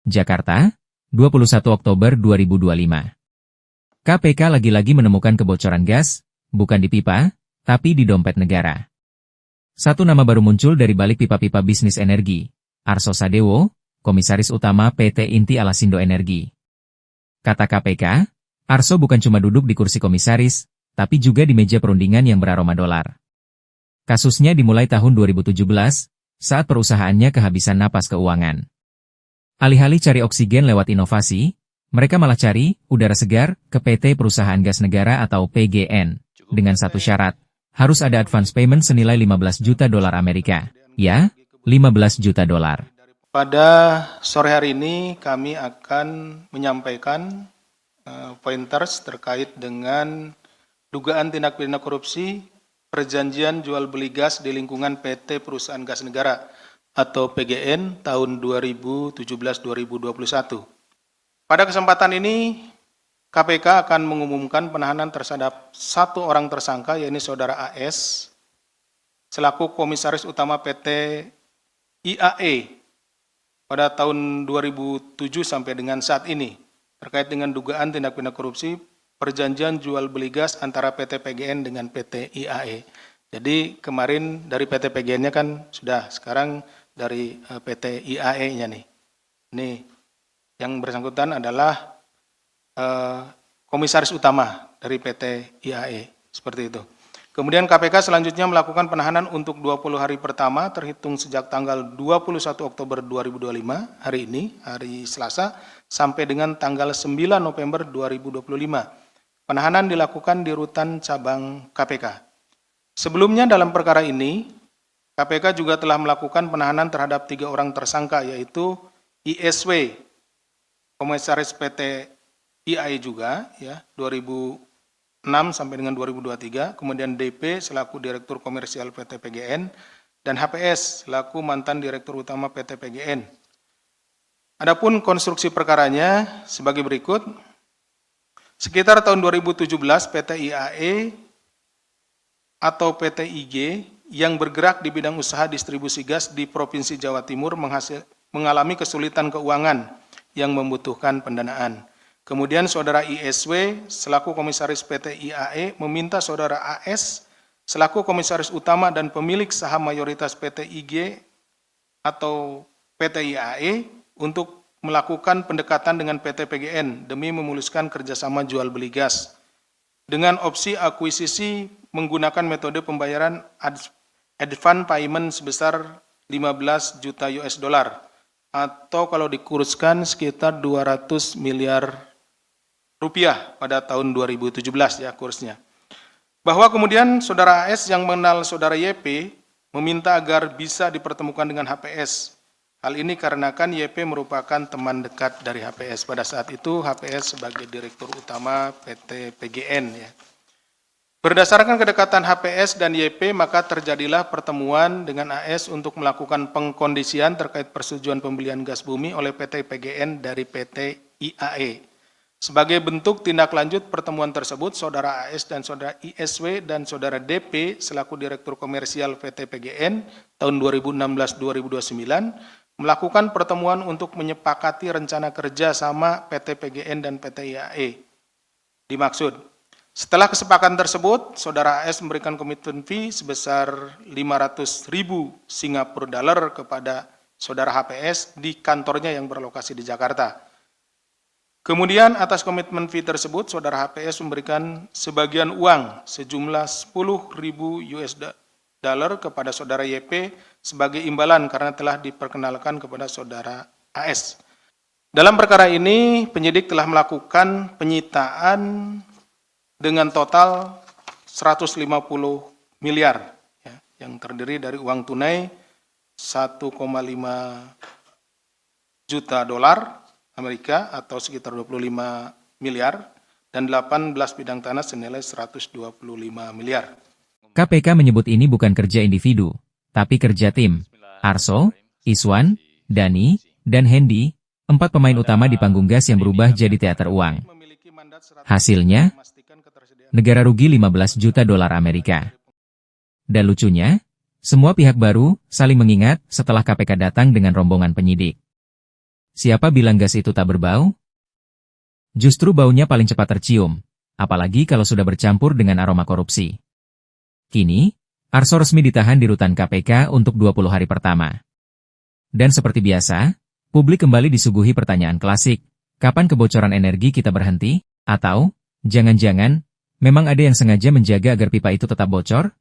Jakarta, 21 Oktober 2025. KPK lagi-lagi menemukan kebocoran gas, bukan di pipa, tapi di dompet negara. Satu nama baru muncul dari balik pipa-pipa bisnis energi, Arso Sadewo, Komisaris Utama PT Inti Alasindo Energi. Kata KPK, Arso bukan cuma duduk di kursi komisaris, tapi juga di meja perundingan yang beraroma dolar. Kasusnya dimulai tahun 2017, saat perusahaannya kehabisan napas keuangan. Alih-alih cari oksigen lewat inovasi, mereka malah cari udara segar ke PT Perusahaan Gas Negara atau PGN, dengan satu syarat, harus ada advance payment senilai 15 juta dolar Amerika. Ya, 15 juta dolar. Pada sore hari ini kami akan menyampaikan pointers terkait dengan dugaan tindak pidana korupsi perjanjian jual beli gas di lingkungan PT Perusahaan Gas Negara atau PGN tahun 2017-2021. Pada kesempatan ini, KPK akan mengumumkan penahanan terhadap satu orang tersangka, yaitu Saudara AS, selaku Komisaris Utama PT IAE pada tahun 2007 sampai dengan saat ini, terkait dengan dugaan tindak pidana korupsi perjanjian jual beli gas antara PT PGN dengan PT IAE. Jadi kemarin dari PT PGN-nya kan sudah, sekarang dari PT IAE-nya nih. Ini yang bersangkutan adalah komisaris utama dari PT IAE, seperti itu. Kemudian KPK selanjutnya melakukan penahanan untuk 20 hari pertama terhitung sejak tanggal 21 Oktober 2025, hari ini, hari Selasa, sampai dengan tanggal 9 November 2025. Penahanan dilakukan di rutan cabang KPK. Sebelumnya dalam perkara ini, KPK juga telah melakukan penahanan terhadap 3 orang tersangka, yaitu ISW, Komisaris PT IAE juga, ya, 2006 sampai dengan 2023, kemudian DP selaku Direktur Komersial PT PGN, dan HPS selaku mantan Direktur Utama PT PGN. Adapun konstruksi perkaranya sebagai berikut. Sekitar tahun 2017, PT IAE atau PT IG yang bergerak di bidang usaha distribusi gas di Provinsi Jawa Timur mengalami kesulitan keuangan yang membutuhkan pendanaan. Kemudian Saudara ISW selaku Komisaris PT IAE meminta Saudara AS selaku Komisaris Utama dan pemilik saham mayoritas PT IG atau PT IAE untuk melakukan pendekatan dengan PT PGN demi memuluskan kerjasama jual beli gas dengan opsi akuisisi menggunakan metode pembayaran advance payment sebesar 15 juta US dollar atau kalau dikuruskan sekitar 200 miliar rupiah pada tahun 2017 ya kursnya. Bahwa kemudian Saudara AS yang mengenal Saudara YP meminta agar bisa dipertemukan dengan HPS. Hal ini karenakan YP merupakan teman dekat dari HPS. Pada saat itu HPS sebagai Direktur Utama PT PGN. Ya. Berdasarkan kedekatan HPS dan YP, maka terjadilah pertemuan dengan AS untuk melakukan pengkondisian terkait persetujuan pembelian gas bumi oleh PT PGN dari PT IAE. Sebagai bentuk tindak lanjut pertemuan tersebut, Saudara AS dan Saudara ISW dan Saudara DP selaku Direktur Komersial PT PGN tahun 2016-2029 melakukan pertemuan untuk menyepakati rencana kerja sama PT PGN dan PT IAE. Dimaksud, setelah kesepakatan tersebut, Saudara AS memberikan komitmen fee sebesar 500.000 Singapura dollar kepada Saudara HPS di kantornya yang berlokasi di Jakarta. Kemudian atas komitmen fee tersebut, Saudara HPS memberikan sebagian uang sejumlah 10.000 US dollar kepada Saudara YP sebagai imbalan karena telah diperkenalkan kepada Saudara AS. Dalam perkara ini, penyidik telah melakukan penyitaan dengan total 150 miliar, ya, yang terdiri dari uang tunai 1,5 juta dolar Amerika atau sekitar 25 miliar dan 18 bidang tanah senilai 125 miliar. KPK menyebut ini bukan kerja individu, tapi kerja tim. Arso, Iswan, Dani, dan Hendy, 4 pemain utama di panggung gas yang berubah jadi teater uang. Hasilnya, negara rugi 15 juta dolar Amerika. Dan lucunya, semua pihak baru saling mengingat setelah KPK datang dengan rombongan penyidik. Siapa bilang gas itu tak berbau? Justru baunya paling cepat tercium, apalagi kalau sudah bercampur dengan aroma korupsi. Kini, Arso resmi ditahan di rutan KPK untuk 20 hari pertama. Dan seperti biasa, publik kembali disuguhi pertanyaan klasik, kapan kebocoran energi kita berhenti? Atau, jangan-jangan, memang ada yang sengaja menjaga agar pipa itu tetap bocor?